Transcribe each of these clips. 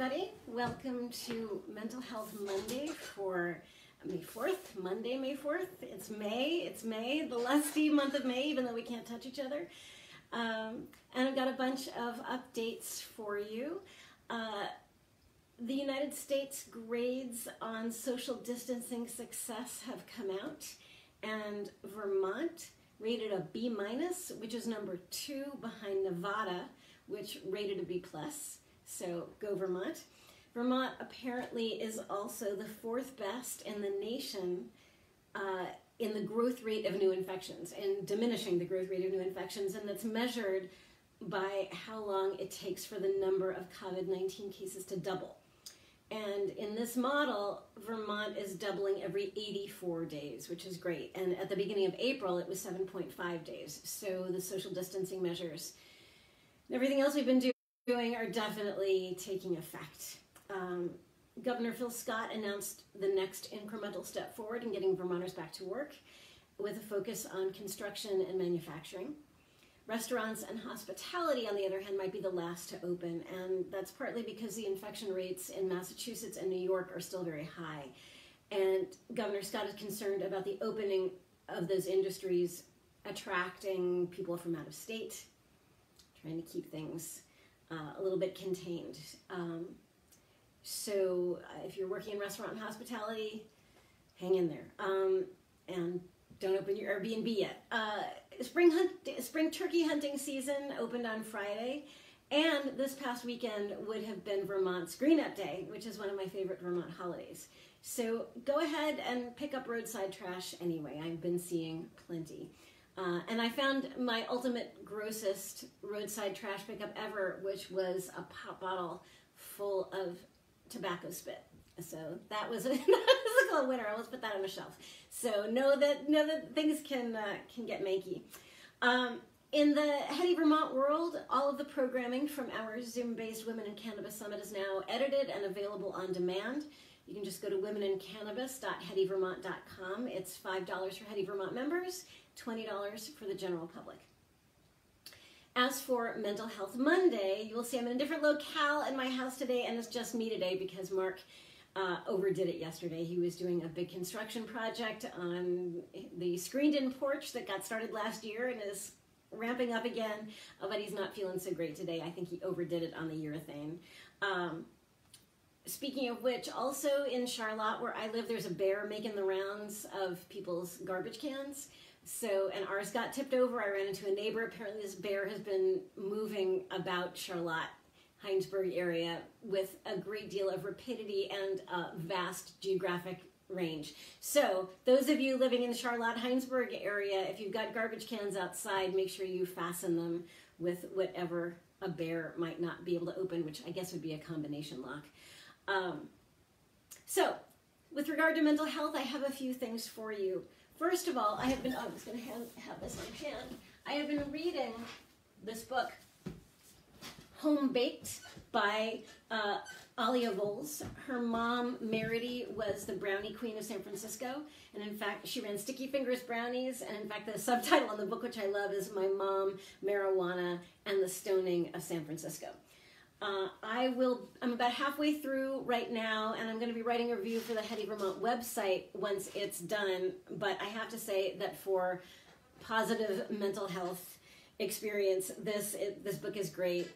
everybody. Welcome to Mental Health Monday for May 4th, Monday, May 4th. It's May, the lusty month of May, even though we can't touch each other. And I've got a bunch of updates for you. The United States grades on social distancing success have come out, and Vermont rated a B-, which is number 2 behind Nevada, which rated a B+. So go Vermont. Vermont apparently is also the 4th best in the nation in the growth rate of new infections and diminishing the growth rate of new infections, and that's measured by how long it takes for the number of COVID-19 cases to double. And in this model, Vermont is doubling every 84 days, which is great. And at the beginning of April, it was 7.5 days. So the social distancing measures and everything else we've been doing are definitely taking effect. Governor Phil Scott announced the next incremental step forward in getting Vermonters back to work with a focus on construction and manufacturing. Restaurants and hospitality, on the other hand, might be the last to open, and that's partly because the infection rates in Massachusetts and New York are still very high. And Governor Scott is concerned about the opening of those industries attracting people from out of state, trying to keep things a little bit contained. So if you're working in restaurant and hospitality, hang in there. And don't open your Airbnb yet. Spring turkey hunting season opened on Friday, and this past weekend would have been Vermont's Green Up Day, which is one of my favorite Vermont holidays. So go ahead and pick up roadside trash anyway. I've been seeing plenty. And I found my ultimate grossest roadside trash pickup ever, which was a pop bottle full of tobacco spit. So that was a winner. Let's put that on a shelf. So know that things can get manky. In the Heady, Vermont world, all of the programming from our Zoom-based Women in Cannabis Summit is now edited and available on demand. You can just go to womeninCannabis.headyvermont.com. It's $5 for Heady Vermont members, $20 for the general public. As for Mental Health Monday, you will see I'm in a different locale in my house today, and it's just me today because Mark overdid it yesterday. He was doing a big construction project on the screened-in porch that got started last year and is ramping up again, but he's not feeling so great today. I think he overdid it on the urethane. Speaking of which, also in Charlotte, where I live, there's a bear making the rounds of people's garbage cans. So, and ours got tipped over. I ran into a neighbor. Apparently this bear has been moving about Charlotte, Heinsberg area with a great deal of rapidity and vast geographic range. So those of you living in the Charlotte, Heinsberg area, if you've got garbage cans outside, make sure you fasten them with whatever a bear might not be able to open, which I guess would be a combination lock. So with regard to mental health, I have a few things for you. First of all, I have been, I'm just going to have this in hand. I have been reading this book, Home Baked by Alia Voles. Her mom, Merity, was the brownie queen of San Francisco. And in fact, she ran Sticky Fingers brownies. And in fact, the subtitle on the book, which I love, is My Mom, Marijuana, and the Stoning of San Francisco. I'm about halfway through right now, and I'm going to be writing a review for the Heady Vermont website once it's done. But I have to say that for positive mental health experience, this book is great.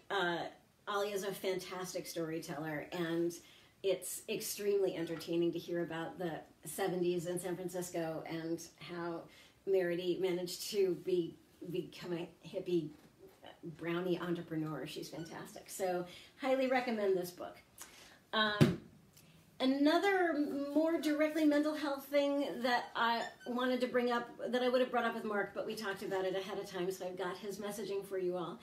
Ali is a fantastic storyteller, and it's extremely entertaining to hear about the 70s in San Francisco and how Merity managed to become a hippie brownie entrepreneur. She's fantastic. So highly recommend this book. Another more directly mental health thing that I wanted to bring up, that I would have brought up with Mark, but we talked about it ahead of time, so I've got his messaging for you all.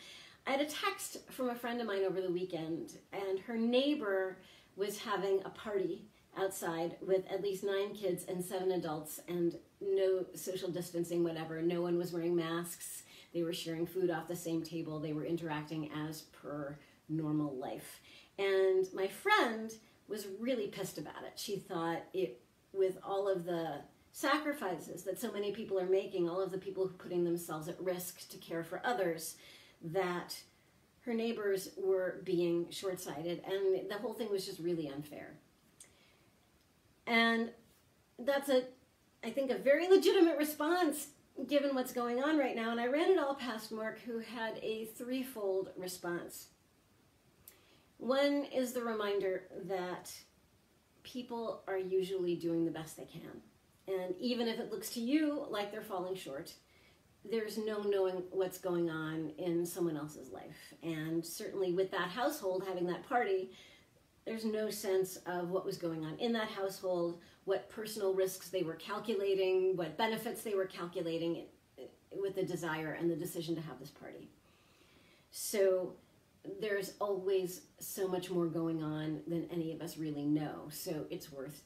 I had a text from a friend of mine over the weekend, and her neighbor was having a party outside with at least 9 kids and 7 adults, and no social distancing, whatever. No one was wearing masks. They were sharing food off the same table. They were interacting as per normal life. And my friend was really pissed about it. She thought with all of the sacrifices that so many people are making, all of the people who are putting themselves at risk to care for others, that her neighbors were being short-sighted, and the whole thing was just really unfair. And that's I think, a very legitimate response given what's going on right now. And I ran it all past Mark, who had a threefold response. One is the reminder that people are usually doing the best they can. And even if it looks to you like they're falling short, there's no knowing what's going on in someone else's life. And certainly with that household having that party, there's no sense of what was going on in that household, what personal risks they were calculating, what benefits they were calculating with the desire and the decision to have this party. So there's always so much more going on than any of us really know. So it's worth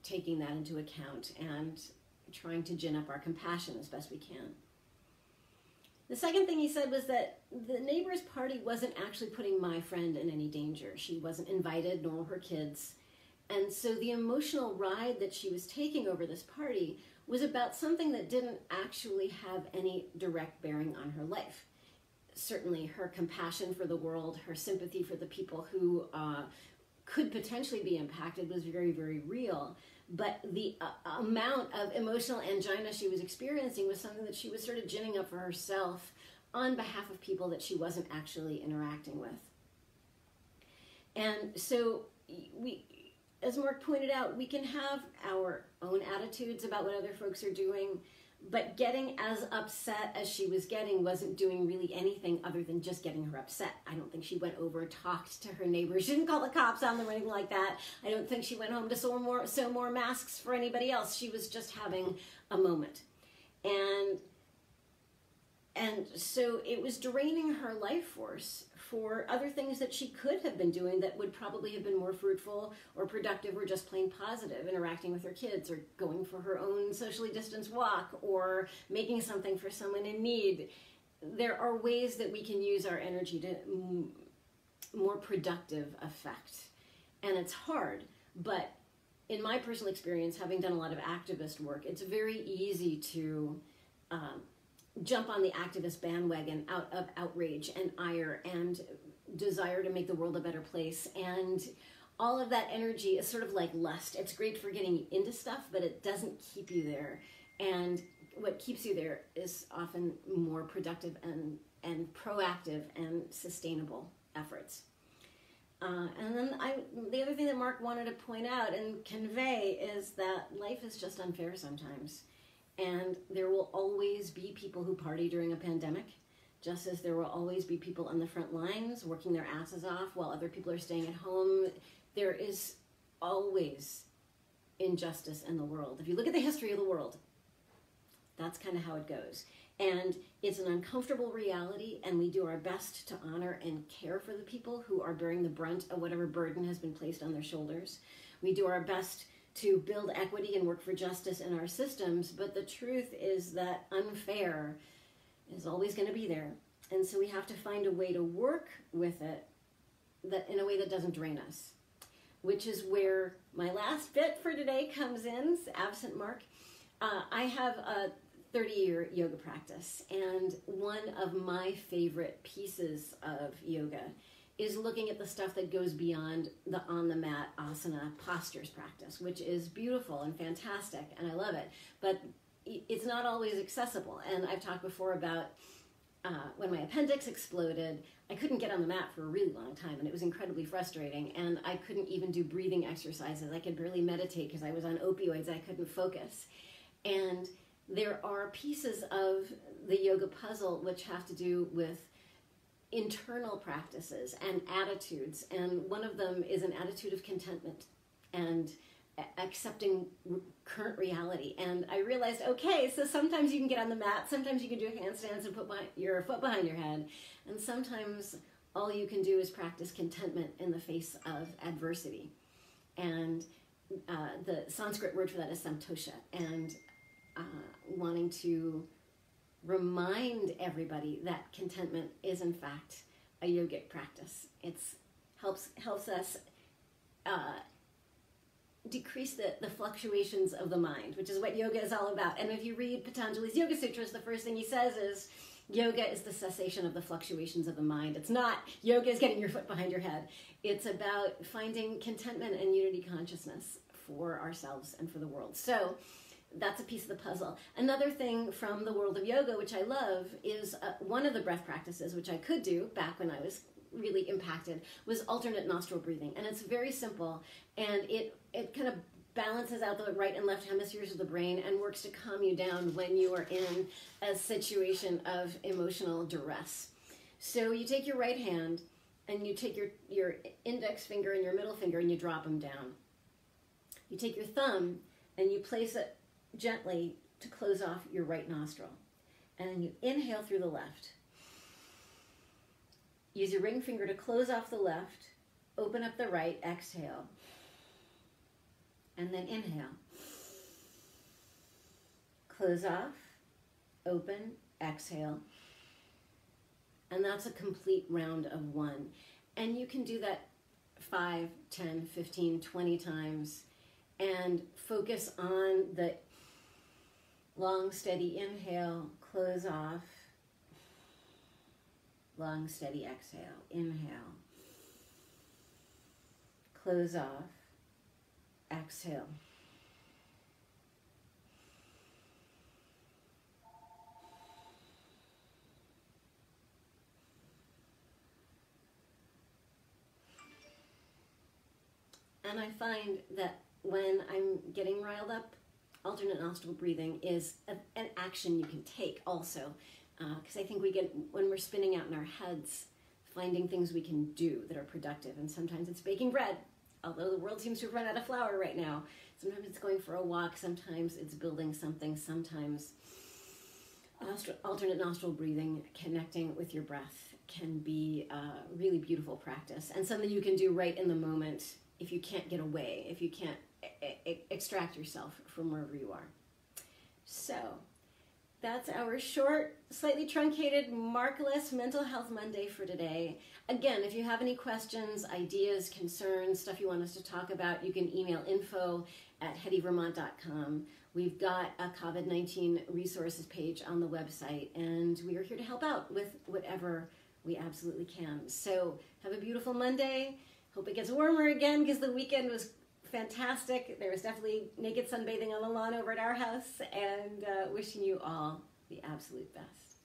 taking that into account and trying to gin up our compassion as best we can. The second thing he said was that the neighbor's party wasn't actually putting my friend in any danger. She wasn't invited, nor her kids. And so the emotional ride that she was taking over this party was about something that didn't actually have any direct bearing on her life. Certainly her compassion for the world, her sympathy for the people who could potentially be impacted was very, very real. But the amount of emotional angina she was experiencing was something that she was sort of ginning up for herself on behalf of people that she wasn't actually interacting with. And so we, as Mark pointed out, we can have our own attitudes about what other folks are doing, but getting as upset as she was getting wasn't doing really anything other than just getting her upset. I don't think she went over and talked to her neighbors. She didn't call the cops on them or anything like that. I don't think she went home to sew more masks for anybody else. She was just having a moment. And so it was draining her life force for other things that she could have been doing that would probably have been more fruitful or productive or just plain positive, interacting with her kids or going for her own socially distanced walk or making something for someone in need. There are ways that we can use our energy to more productive effect. And it's hard, but in my personal experience, having done a lot of activist work, it's very easy to jump on the activist bandwagon out of outrage and ire and desire to make the world a better place. And all of that energy is sort of like lust. It's great for getting into stuff, but it doesn't keep you there. And what keeps you there is often more productive and proactive and sustainable efforts. And then the other thing that Mark wanted to point out and convey is that life is just unfair sometimes. And there will always be people who party during a pandemic, just as there will always be people on the front lines working their asses off while other people are staying at home. There is always injustice in the world. If you look at the history of the world, that's kind of how it goes. And it's an uncomfortable reality, and we do our best to honor and care for the people who are bearing the brunt of whatever burden has been placed on their shoulders. We do our best to build equity and work for justice in our systems, but the truth is that unfair is always going to be there. And so we have to find a way to work with it that in a way that doesn't drain us, which is where my last bit for today comes in, absent Mark. I have a 30-year yoga practice, and one of my favorite pieces of yoga is looking at the stuff that goes beyond the on-the-mat asana postures practice, which is beautiful and fantastic, and I love it. But it's not always accessible. And I've talked before about when my appendix exploded, I couldn't get on the mat for a really long time, and it was incredibly frustrating. And I couldn't even do breathing exercises. I could barely meditate because I was on opioids. I couldn't focus. And there are pieces of the yoga puzzle which have to do with internal practices and attitudes, and one of them is an attitude of contentment and accepting current reality. And I realized, okay, so sometimes you can get on the mat, sometimes you can do handstands and put your foot behind your head, and sometimes all you can do is practice contentment in the face of adversity. And the Sanskrit word for that is santosha, and wanting to remind everybody that contentment is in fact a yogic practice. It helps us decrease the fluctuations of the mind, which is what yoga is all about. And if you read Patanjali's Yoga Sutras, the first thing he says is, Yoga is the cessation of the fluctuations of the mind. It's not yoga is getting your foot behind your head. It's about finding contentment and unity consciousness for ourselves and for the world. So that's a piece of the puzzle. Another thing from the world of yoga, which I love, is one of the breath practices, which I could do back when I was really impacted, was alternate nostril breathing. And it's very simple, and it kind of balances out the right and left hemispheres of the brain and works to calm you down when you are in a situation of emotional duress. So you take your right hand and you take your index finger and your middle finger and you drop them down. You take your thumb and you place it gently to close off your right nostril. And then you inhale through the left. Use your ring finger to close off the left, open up the right, exhale. And then inhale. Close off, open, exhale. And that's a complete round of 1. And you can do that 5, 10, 15, 20 times and focus on the long, steady inhale, close off, long, steady exhale, inhale, close off, exhale. And I find that when I'm getting riled up, alternate nostril breathing is an action you can take also. Because I think we get, when we're spinning out in our heads, finding things we can do that are productive. And sometimes it's baking bread, although the world seems to have run out of flour right now. Sometimes it's going for a walk, sometimes it's building something, sometimes alternate nostril breathing, connecting with your breath can be a really beautiful practice and something you can do right in the moment if you can't get away, if you can't extract yourself from wherever you are. So that's our short, slightly truncated, markless Mental Health Monday for today. Again, if you have any questions, ideas, concerns, stuff you want us to talk about, you can email info@headyvermont.com. We've got a COVID-19 resources page on the website, and we are here to help out with whatever we absolutely can. So have a beautiful Monday. Hope it gets warmer again because the weekend was fantastic. There was definitely naked sunbathing on the lawn over at our house, and wishing you all the absolute best.